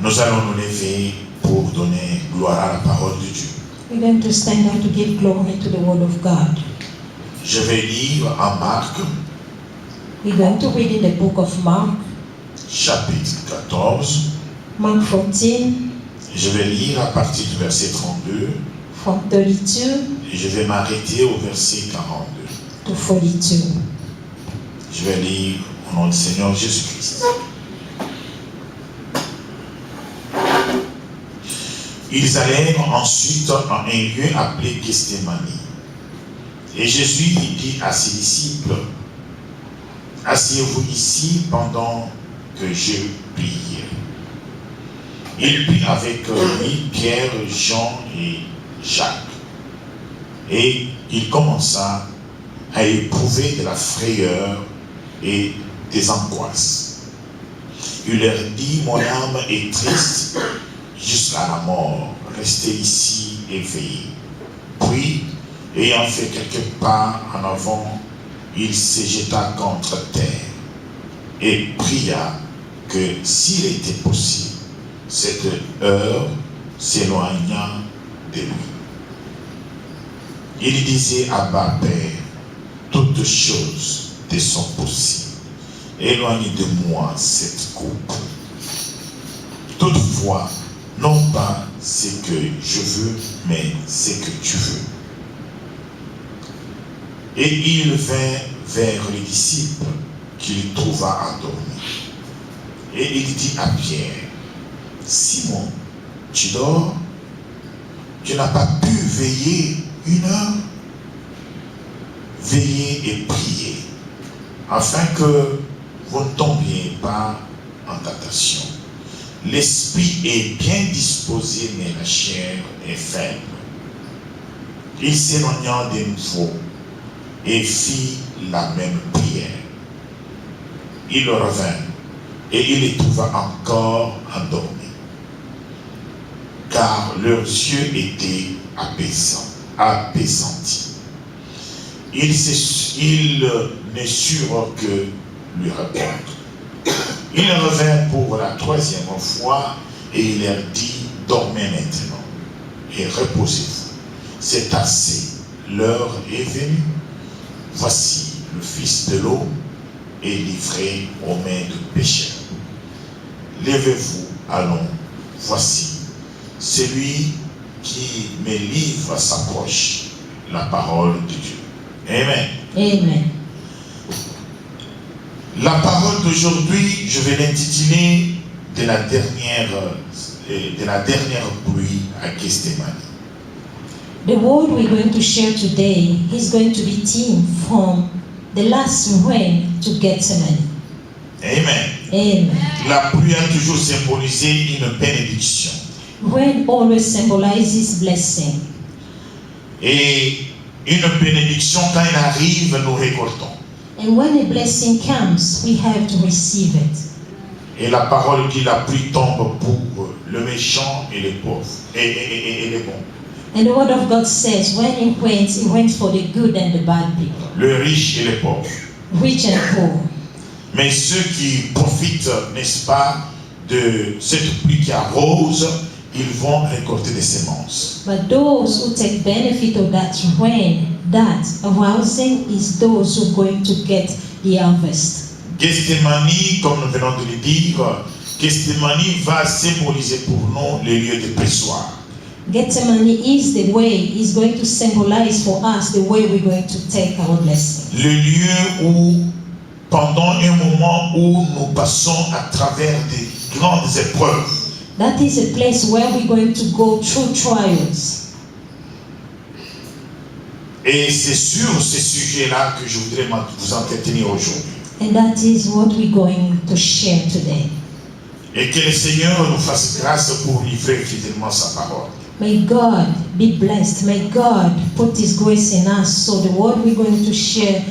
Nous allons nous lever pour donner gloire à la parole de Dieu. We're going to stand up to give glory to the Word of God. Je vais lire en Marc, We're going to read in the book of Mark, chapitre 14. Mark 14, Je vais lire à partir du verset 32 from 32 et je vais m'arrêter au verset 42. to 42. Je vais lire au nom du Seigneur Jésus-Christ. Ils allèrent ensuite en un lieu appelé Gethsémani. Et Jésus dit à ses disciples, « Asseyez-vous ici pendant que je prie. » Il prit avec lui Pierre, Jean et Jacques. Et il commença à éprouver de la frayeur et des angoisses. Il leur dit, « Mon âme est triste jusqu'à la mort. Restez ici et veillez. » Puis, ayant fait quelques pas en avant, il se jeta contre terre et pria que s'il était possible, cette heure s'éloignât de lui. Il disait, Abba, Père, toutes choses te sont possibles. Éloigne de moi cette coupe. Toutefois, non pas ce que je veux, mais ce que tu veux. Et il vint vers les disciples qu'il trouva endormis. Et il dit à Pierre, Simon, tu dors? Tu n'as pas pu veiller une heure? Veillez et priez, afin que vous ne tombiez pas en tentation. L'esprit est bien disposé, mais la chair est faible. Il s'éloigna de nouveau et fit la même prière. Il revint et il les trouva encore endormis, car leurs yeux étaient apaisantis. Ils ne surent que lui répondre. Il revint pour la troisième fois et il leur dit, dormez maintenant et reposez-vous. C'est assez, l'heure est venue. Voici le Fils de l'homme est livré aux mains de pécheurs. Levez-vous, allons, voici, celui qui me livre s'approche, la parole de Dieu. Amen. Amen. La parole d'aujourd'hui, je vais l'intituler de la dernière pluie à Gethsémani. The word we're going to share today is going to be taken from the last rain to Gethsemane. Amen. Amen. La pluie a toujours symbolisé une bénédiction. Rain always symbolizes blessing. Et une bénédiction, quand elle arrive, nous récoltons. And when a blessing comes, we have to receive it. Et la parole dit, la pluie tombe pour le méchant et les pauvres, et les bons. And the word of God says, when it rains for the good and the bad people, Le riche et les pauvres. rich and poor. Mais ceux qui profitent, n'est-ce pas, de cette pluie qui arrose, ils vont récolter des semences. But those who take benefit of that rain, that arousing, is those who are going to get the harvest. Gethsémani, comme nous venons de le dire, Gethsémani va symboliser pour nous les lieux de pressoir. Gethsemane is the way, is going to symbolize for us the way we're going to take our blessing. Le lieu où, pendant un moment où nous passons à travers des grandes épreuves, That is a place where we're going to go through trials. et c'est sur ce sujet-là que je voudrais vous entretenir aujourd'hui. And that is what we're going to share today. Et que le Seigneur nous fasse grâce pour livrer fidèlement sa parole. May God be blessed. May God put His grace in us so the word we're going to share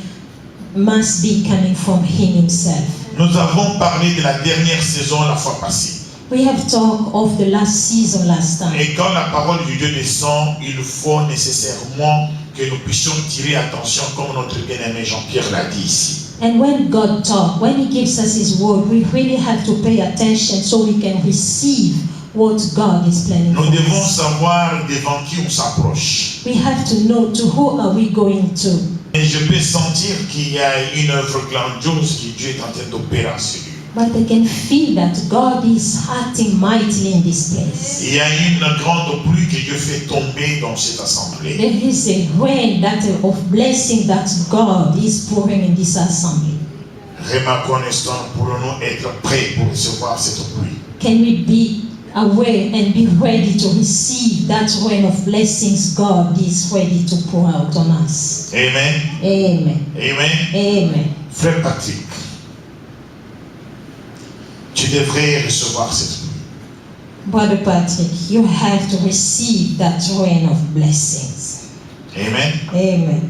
must be coming from Him Himself. Nous avons parlé de la dernière saison la fois passée. We have talked of the last season last time. Et quand la parole de Dieu descend, il faut nécessairement que nous puissions tirer attention, comme notre bien-aimé Jean-Pierre l'a dit ici. And when God talks, when He gives us His word, we really have to pay attention so we can receive what God is planning Nous for devons us. savoir devant qui on s'approche. We have to know to who are we going to. Et je peux sentir qu'il y a une œuvre grandiose que Dieu est en train d'opérer en celui. But I can feel that God is acting mightily in this place. Il y a une grande pluie que Dieu fait tomber dans cette assemblée. There is a rain of blessing that God is pouring in this assembly. Remarquons un instant, pourrons-nous être prêts pour recevoir cette pluie? Can we be aware and be ready to receive that rain of blessings God is ready to pour out on us? Amen. Amen. Amen. Amen. Frère Patrick, tu devrais recevoir cette pluie. Brother Patrick, you have to receive that rain of blessings. Amen. Amen.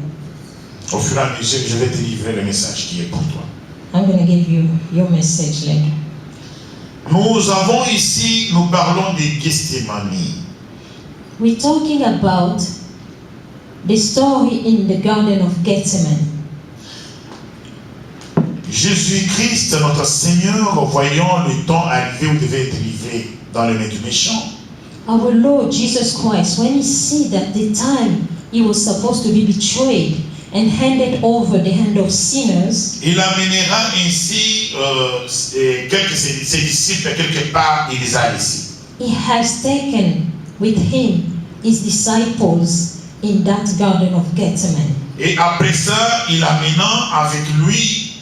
Au fur et à mesure, je vais te livrer le message qui est pour toi. I'm going to give you your message later. Nous avons ici, nous parlons de Gethsemane. We're talking about the story in the Garden of Gethsemane. Jésus-Christ, notre Seigneur, voyant le temps arriver où il devait être livré dans les mains du méchant, Our Lord Jesus Christ, when He see that the time He was supposed to be betrayed and handed over the hand of sinners, il amènera ainsi ses disciples quelque part, il les a laissés. He has taken with Him His disciples in that Garden of Gethsemane. Et après ça, il amena avec lui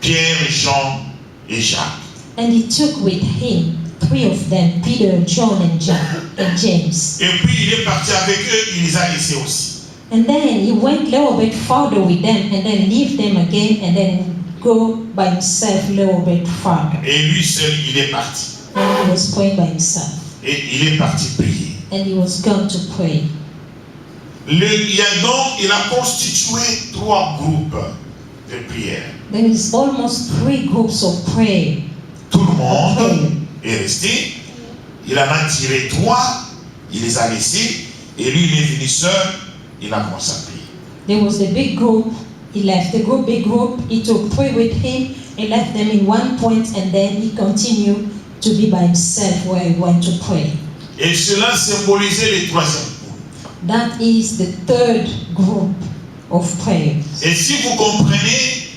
Pierre, Jean et Jacques. And He took with Him three of them, Peter, John, and James. Et puis il est parti avec eux, il les a laissés aussi. And then He went a little bit farther with them and then leave them again and then go by Himself a little bit farther. Et lui seul, il est parti. And He was praying by Himself. Et il est parti prier. And He was gone to pray. Il a constitué 3 groupes de prière. There is almost 3 groups of prayer. Tout le monde est resté. Il en a tiré 3, il les a laissés. Et lui, il est venu seul, il a commencé à prier. There was the big group. He left the big group. He took 3 with him. He left them in one point and then he continued to be by himself where he went to pray. Et cela symbolisait le 3e groupe. That is the 3rd group of prayer. Et si vous comprenez,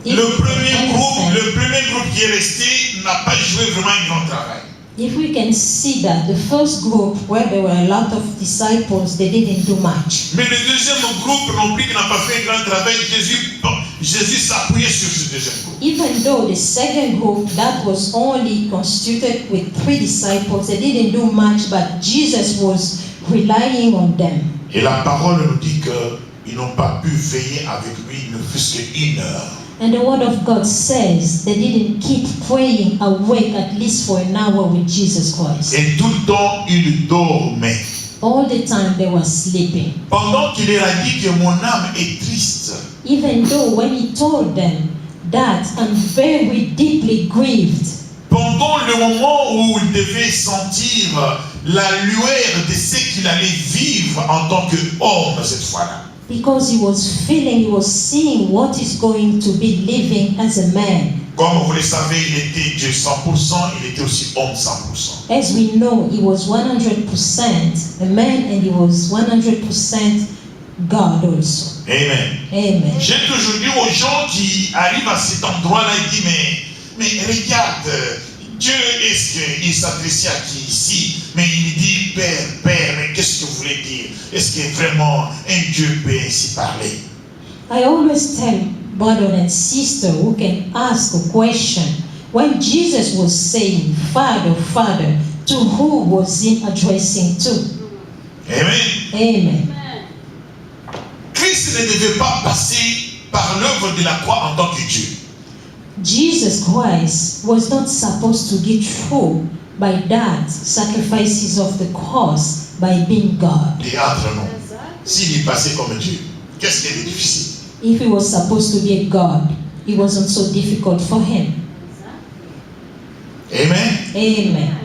le premier groupe qui est resté n'a pas joué vraiment un grand travail. If we can see that the first group where there were a lot of disciples, they didn't do much. Mais le 2e groupe non plus qui n'a pas fait un grand travail, Jésus s'appuyait sur ce 2e groupe. Even though the second group that was only constituted with 3 disciples, they didn't do much, but Jesus was relying on them. Et la parole nous dit qu'ils n'ont pas pu veiller avec lui ne fût-ce qu'1 heure. And the word of God says they didn't keep praying awake at least for an hour with Jesus Christ. Et tout le temps, ils dormaient. All the time they were sleeping. Pendant qu'il leur a dit que mon âme est triste. Even though when He told them that I'm very deeply grieved. Pendant le moment où il devait sentir la lueur de ce qu'il allait vivre en tant qu'homme cette fois-là. Because he was seeing what is going to be living as a man. Comme vous le savez, il était Dieu 100%, il était aussi homme 100%. As we know, he was 100% a man and he was 100% God also. Amen. Amen. J'ai toujours dit aux gens qui arrivent à cet endroit-là, ils disent, mais regarde, Dieu, est-ce qu'il s'adressait à qui ici? Mais il dit, Père, mais qu'est-ce que vous voulez dire? Est-ce que vraiment un Dieu peut ainsi parler? I always tell brother and sister who can ask a question. When Jesus was saying, Father, Father, to who was He addressing to? Amen. Amen. Christ ne devait pas passer par l'œuvre de la croix en tant que Dieu. Jesus Christ was not supposed to get through by that sacrifices of the cross by being God. Et entre nous, s'il y passait comme Dieu, qu'est-ce qui est difficile? If He was supposed to be a God, it wasn't so difficult for Him. Amen. Amen.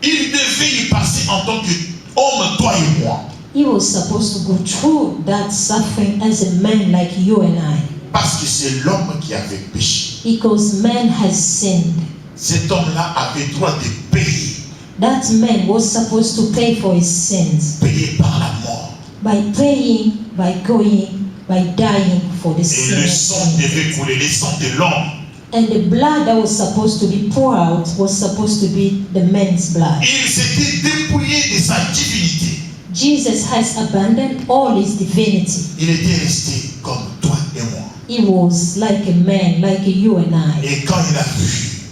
Il devait y passer en tant qu'homme, toi et moi. He was supposed to go through that suffering as a man like you and I. Parce que c'est l'homme qui avait péché. Because man has sinned. Cet homme-là avait droit de payer. That man was supposed to pay for his sins. Payer par la mort. By paying, by going, by dying for the Et le sin. sang devait couler, le sang de l'homme. And the blood that was supposed to be poured out was supposed to be the man's blood. Il s'était dépouillé de sa divinité. Jesus has abandoned all his divinity. Il était resté comme toi et moi. He was like a man, like you and I. Et quand il a vu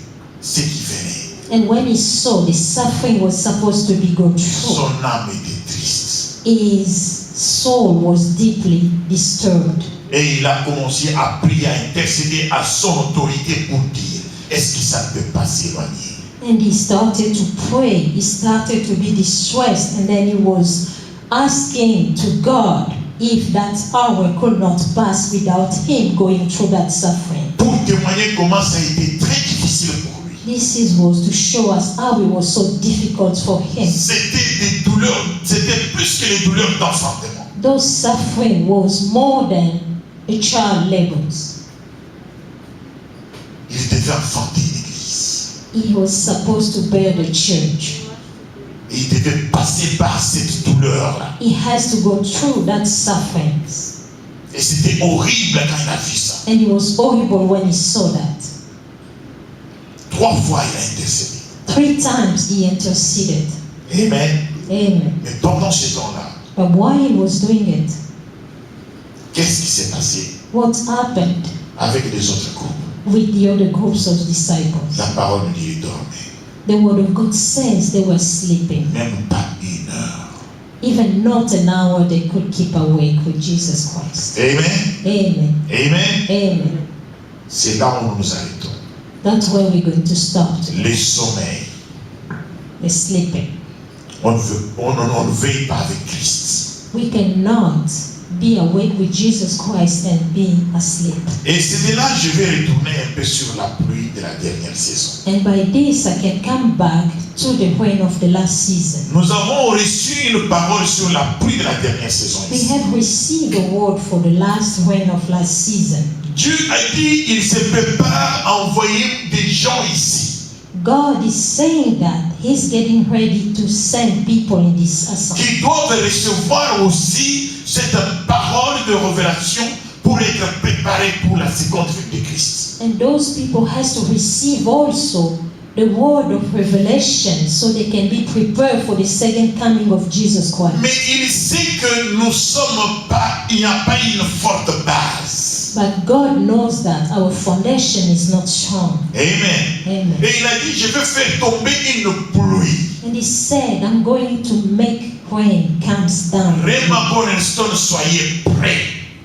ce qui venait, And when he saw the suffering was supposed to be gone through, son âme était triste. his soul was deeply disturbed. Et il a commencé à prier, à intercéder à son autorité pour dire, est-ce que ça ne peut pas s'éloigner? And he started to pray. He started to be distressed. And then he was asking to God if that hour could not pass without him going through that suffering. Pour témoigner comment ça a été très difficile pour lui. This was to show us how it was so difficult for him. C'était des douleurs, c'était plus que les douleurs d'enfantement. Those suffering was more than a child labors. Il devait enfanter l'église. He was supposed to bear the church. Et il devait passer par cette douleur-là. He has to go through that sufferings. Et c'était horrible quand il a vu ça. And it was horrible when he saw that. 3 fois il a intercédé. 3 times he interceded. Amen. Amen. Mais pendant ce temps-là, But while he was doing it, qu'est-ce qui s'est passé what happened avec les autres groupes? with the other groups of disciples? La parole nous dit, ils dormaient. The word of God says they were sleeping. Même pas 1 heure. Even not an hour they could keep awake with Jesus Christ. Amen. Amen. Amen. Amen. C'est là où nous nous arrêtons. That's where we're going to stop today. Les sommeils. The sleeping. On ne veille pas avec Christ. We cannot be awake with Jesus Christ and be asleep. Et c'est de là que je vais retourner un peu sur la pluie de la dernière saison. And by this I can come back to the rain of the last season. Nous avons reçu une parole sur la pluie de la dernière saison We ici. have received a word for the last rain of last season. Dieu a dit il se prépare à envoyer des gens ici God is saying that He's getting ready to send people in this assignment. qui doivent recevoir aussi cette parole de révélation pour être préparés pour la seconde venue de Christ. And those people has to receive also the word of revelation so they can be prepared for the second coming of Jesus Christ. Mais il sait que nous sommes pas, il n'y a pas une forte base. But God knows that our foundation is not strong. Amen. Amen. Et il a dit, je vais faire tomber une pluie. And He said, I'm going to make rain comes down. Rema Cornerstone, soyez prêts.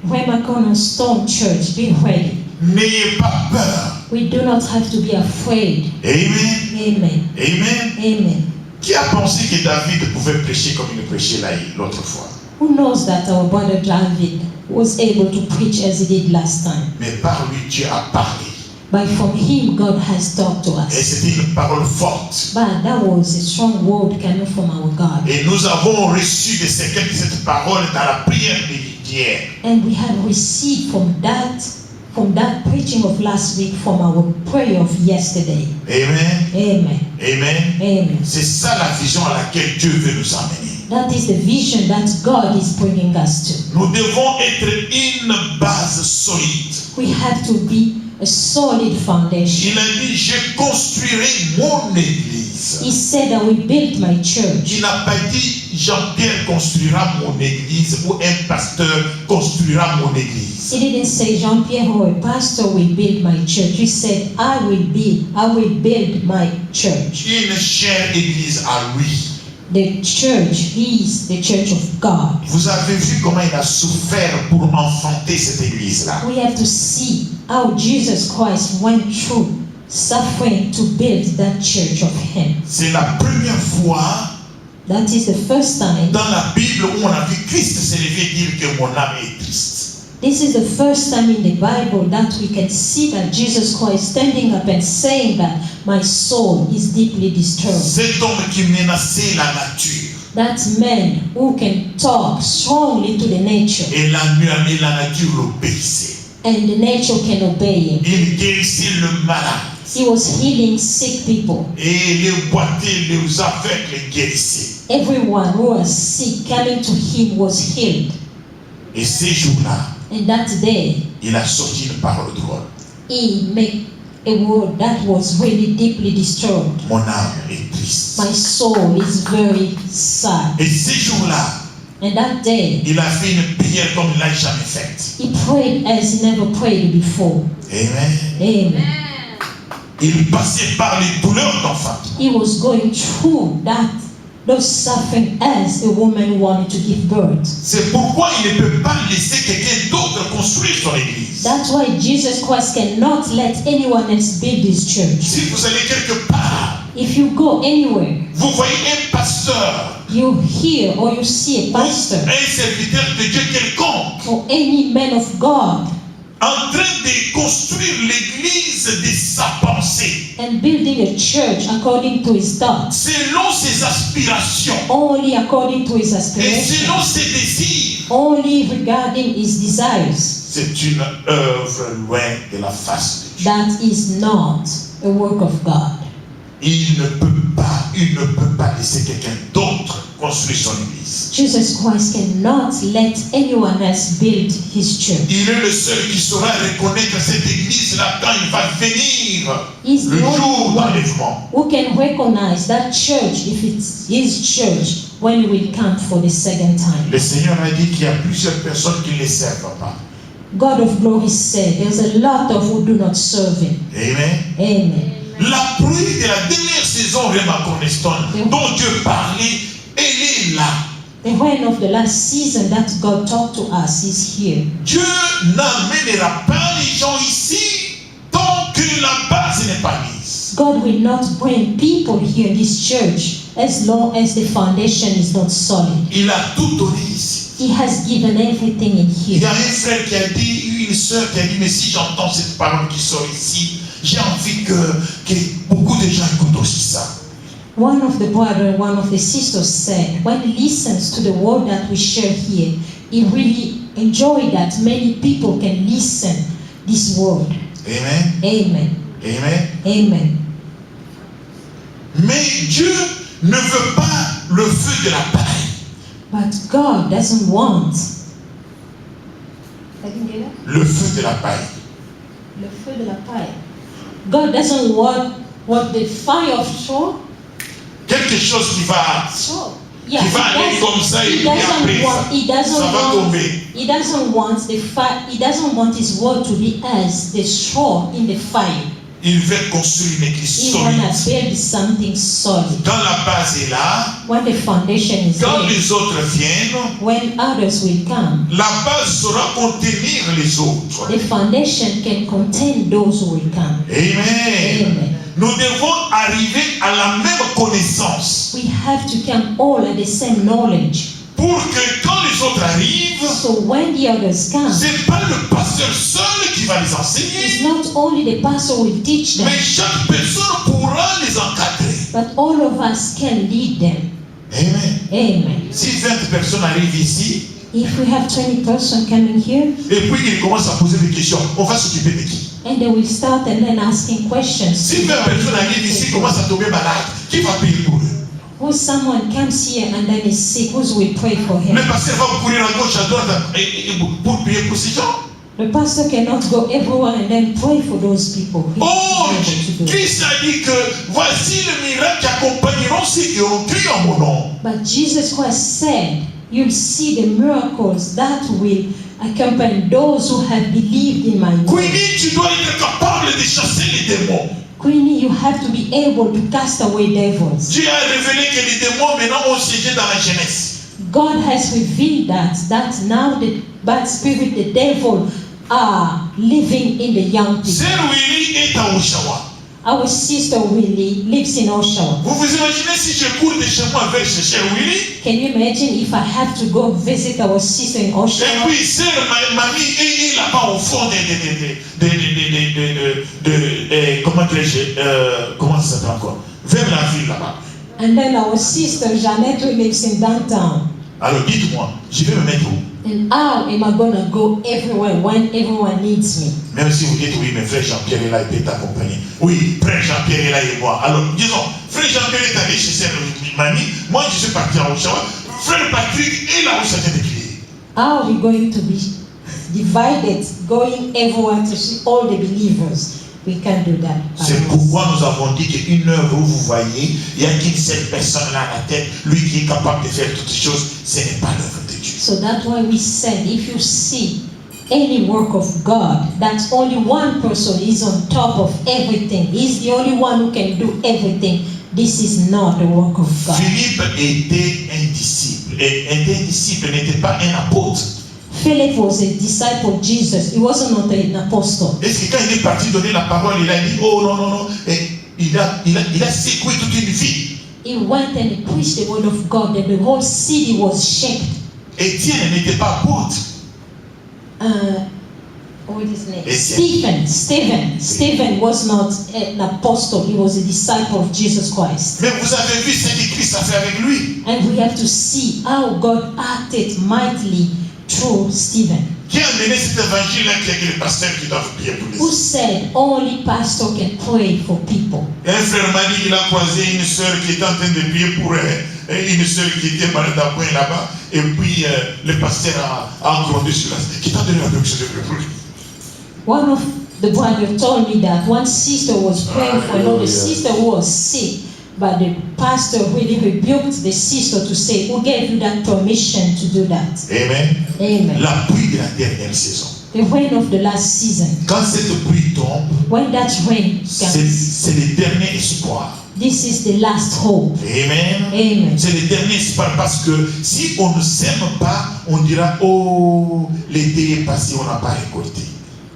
Rema Cornerstone Church, be ready. N'ayez pas peur. We do not have to be afraid. Amen. Amen. Amen. Amen. Qui a pensé que David pouvait prêcher comme il prêchait là l'autre fois? Who knows that our brother David was able to preach as he did last time? Mais par lui, Dieu a parlé. But from him, God has talked to Et us. c'était une parole forte. But that was a strong word coming from our God. Et nous avons reçu de cette parole dans la prière d'hier. And we have received from that preaching of last week from our prayer of yesterday. Amen. Amen. Amen. Amen. C'est ça la vision à laquelle Dieu veut nous amener. That is the vision that God is bringing us to. Nous devons être une base solide. We have to be a solid foundation. Il a dit, je construirai mon église. He said, I will build my church. Il n'a pas dit, Jean-Pierre construira mon église ou un pasteur construira mon église. He didn't say Jean-Pierre or a pastor will build my church. He said, I will build my church. Une chère église à lui. The church is the church of God. Vous avez vu comment il a souffert pour enfanter cette église-là. We have to see how Jesus Christ went through suffering to build that church of Him. C'est la première fois That is the first time. dans la Bible où on a vu Christ se lever et dire que mon âme est triste. This is the first time in the Bible that we can see that Jesus Christ standing up and saying that my soul is deeply disturbed. Cet homme qui menaçait la nature. That man who can talk strongly to the nature, Et la nature l'obéissait. and the nature can obey him. Il guérissait le malade. He was healing sick people. Et les boiteux, les aveugles les guérissaient. Everyone who was sick coming to him was healed. Et ces jours-là, And that day, il a sorti une parole drôle. he made a word that was really deeply disturbed. Mon âme est triste. My soul is very sad. Et ces jours-là, And that day, il a fait une prière comme il n'a jamais faite. he prayed as he never prayed before. Amen. Amen. Il passait par les douleurs d'enfant. He was going through those suffering as a woman wanted to give birth. C'est pourquoi il ne peut pas laisser quelqu'un d'autre construire son église. That's why Jesus Christ cannot let anyone else build his church. Si vous allez quelque part, If you go anywhere, vous voyez un pasteur, you hear or you see a pastor un serviteur de Dieu quelconque, or any man of God en train de construire l'église de sa pensée, and building a church according to his thoughts, selon ses aspirations only according to his et aspirations, selon ses désirs. only regarding his desires, C'est une œuvre loin de la face de Dieu. that is not a work of God. Il ne peut pas laisser quelqu'un d'autre construire son église. Jesus Christ cannot let anyone else build his church. Il est le seul qui saura reconnaître cette église-là quand il va venir He's le the only jour one d'enlèvement. who can recognize that church if it's his church when he will come for the second time. Le Seigneur a dit qu'il y a plusieurs personnes qui ne les servent pas. God of glory said there's a lot of who do not serve him. Amen. Amen. La pluie de la dernière saison, vraiment Cornerstone, dont Dieu parlait, elle est là. The rain of the last season that God talked to us is here. Dieu n'amènera pas les gens ici tant que la base n'est pas mise. God will not bring people here in this church as long as the foundation is not solid. Il a tout donné ici. He has given everything in Il y here. a un frère qui a dit, une sœur qui a dit, mais si j'entends cette parole qui sort ici, j'ai envie que beaucoup de gens écoutent aussi ça. One of the brother, one of the sisters said, when he listens to the word that we share here, he really enjoyed that many people can listen this word. Amen. Amen. Amen. Amen. Mais Dieu ne veut pas le feu de la paille. But God doesn't want. Le feu de la paille. Le feu de la paille. God doesn't want the fire of straw. Quelque chose qui va, Yeah, qui va aller comme ça et puis après ça va tomber. He doesn't want the fire. He doesn't want his word to be as the straw in the fire. Il veut construire une église He solide. wanna build something solid. Quand la base est là, When the foundation is quand there, les autres viennent, when others will come, la base saura contenir les autres. the foundation can contain those who will come. Amen. Amen. Nous devons arriver à la même connaissance We have to come all at the same knowledge. pour que quand les autres arrivent, So when the others come, c'est pas le pasteur seul qui va les it's enseigner, not only the pastor will teach them, mais chaque personne pourra les encadrer. but all of us can lead them. Amen. Amen. Si 20 personnes arrivent ici, If we have 20 persons coming here, et puis ils commencent à poser des questions, on va s'occuper de qui? and they will start and then asking questions. Si 20 personnes arrivent ici, commencent à tomber malades, qui va payer pour eux? Who someone comes here and then is sick, who will pray for him? Le pasteur va courir à gauche, à droite pour prier pour ces gens. The pastor cannot go everywhere and then pray for those people. He Oh, is able to do it. Christ a dit que voici le miracle qui accompagneront ceux qui ont cru en mon nom. But Jesus Christ said, you'll see the miracles that will accompany those who have believed in my name. Quindi tu dois être capable de chasser les démons. Queenie, you have to be able to cast away devils. Dieu a révélé que les démons maintenant ont siégé dans la jeunesse. God has revealed that now the bad spirit, the devil, are living in the young people. Sœur Willy est à Oshawa. Our sister Willie lives in Oshawa. Vous vous imaginez si je cours de chez moi vers chez Sœur Willy? Can you imagine if I have to go visit our sister in Et Oshawa? puis Sœur Mamie est là-bas au fond comment dirais-je, comment ça s'appelle encore? Vers la ville là-bas. And then our sister Janet, who lives in downtown. Alors dites-moi, je vais me mettre où? And how am I gonna go everywhere when everyone needs me? Même si vous dites oui, mais frère Jean-Pierre est là, il peut t'accompagner. Oui, frère Jean-Pierre est là et moi. Alors disons, frère Jean-Pierre est allé chez sa mamie, moi je suis parti en Oshawa. Frère Patrick est là où ça vient de crier. How are we going to be divided, going everywhere to see all the believers? We can't do that. C'est pourquoi nous avons dit qu'une œuvre où vous voyez, il n'y a qu'une seule personne là à la tête, lui qui est capable de faire toutes choses, ce n'est pas l'œuvre de Dieu. So that's why we said, if you see any work of God, that's only one person is on top of everything. He's the only one who can do everything. This is not the work of God. Philippe était un disciple. Et un disciple n'était pas un apôtre. Philip was a disciple of Jesus. He wasn't not an apostle. Est-ce que quand il est parti donner la parole, il a dit, oh non, non, non, et il a secoué toute une ville. He went and he preached the word of God, and the whole city was shaken. Étienne n'était pas apôtre. What is his name? Stephen was not an apostle. He was a disciple of Jesus Christ. Mais vous avez vu ce que Christ a fait avec lui. And we have to see how God acted mightily through Stephen. Qui a mené cet évangile-là qui est le pasteur qui doit prier pour les Who autres? said only pastor can pray for people? Un frère m'a dit qu'il a croisé une sœur qui était en train de prier pour une sœur qui était malade d'un point là-bas. Et puis le pasteur a grondé sur la sœur. Qui t'a donné la permission de prier pour lui? One of the brothers told me that one sister was praying for another sister who was sick, but the pastor really rebuked the sister to say, who gave you that permission to do that? Amen. Amen. La pluie de la dernière saison. The rain of the last season. Quand cette pluie tombe, When that rain comes, c'est le dernier espoir. this is the last hope. Amen. Amen. C'est le dernier espoir parce que si on ne s'aime pas, on dira, oh, l'été est passé, on n'a pas récolté.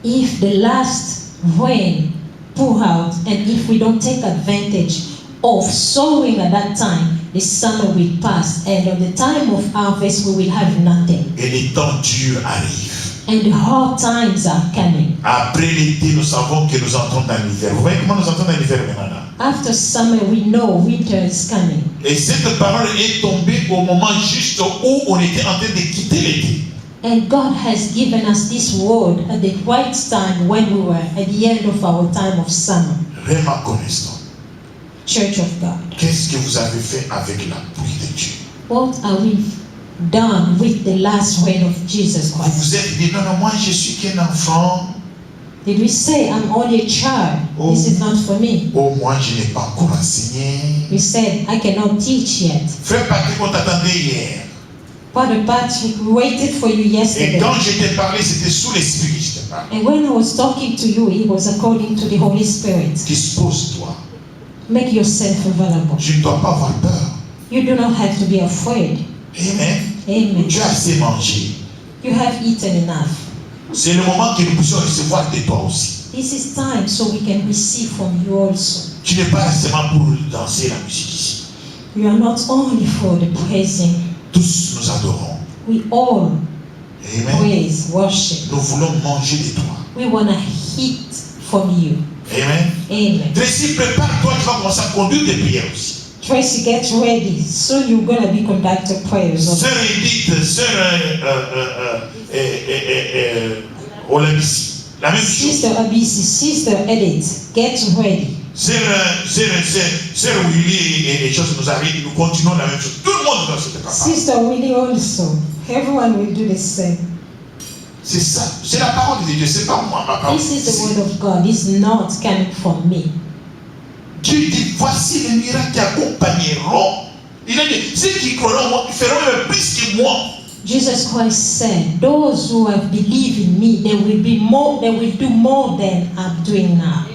If the last rain pour out, and if we don't take advantage of sowing at that time, the summer will pass, and at the time of harvest we will have nothing. Et les temps durs arrivent. And the hard times are coming. Après l'été, nous savons que nous entrons dans l'hiver. Vous voyez comment nous entrons dans l'hiver maintenant? After summer, we know winter is coming. Et cette parole est tombée au moment juste où on était en train de quitter l'été. And God has given us this word at the right time when we were at the end of our time of summer. Vraiment connaissons. Church of God. Qu'est-ce que vous avez fait avec la pluie de Dieu? What are we done with the last rain of Jesus Vous Christ? vous êtes dit, non, non, moi je suis qu'un enfant. Did we say, I'm only a child, this is not for me? Oh, moi je n'ai pas encore enseigné. We said, I cannot teach yet. Frère Patrick, on t'attendait hier. Father Patrick, we waited for you Et yesterday. quand je t'ai parlé, c'était sous l'esprit que je t'ai parlé. And when I was talking to you, it was according to the Holy Spirit. Dispose-toi. Make yourself available. Tu ne dois pas avoir peur. You do not have to be afraid. Amen. Amen. Tu as assez mangé. You have eaten enough. C'est le moment que nous puissions recevoir de toi aussi. This is time so we can receive from you also. Tu n'es pas seulement pour danser la musique ici. We are not only for the praising. Tous nous adorons. We all Amen. praise, worship. Nous voulons manger de toi. We want to eat from you. Amen. Amen. Tracy, prépare-toi, tu vas commencer à conduire des prières aussi. Tracy, get ready. Soon you're going to be conducting prayers. Also. Sœur Edith, sœur Olabisi, la même chose. Sister Abisi, Sister Edith, get ready. Sœur Willy et les choses nous arrivent, nous continuons la même chose. Tout le monde doit se préparer. Sister Willie also. Everyone will do the same. C'est ça, c'est la parole de Dieu, c'est pas moi ma parole. This is the word of God. It's not coming from me. Dieu dit, voici les miracles qui accompagneront. Il a dit, ceux qui croiront, ils feront même plus que moi. Jesus Christ said, those who have believed in me, they will do more than I'm doing now.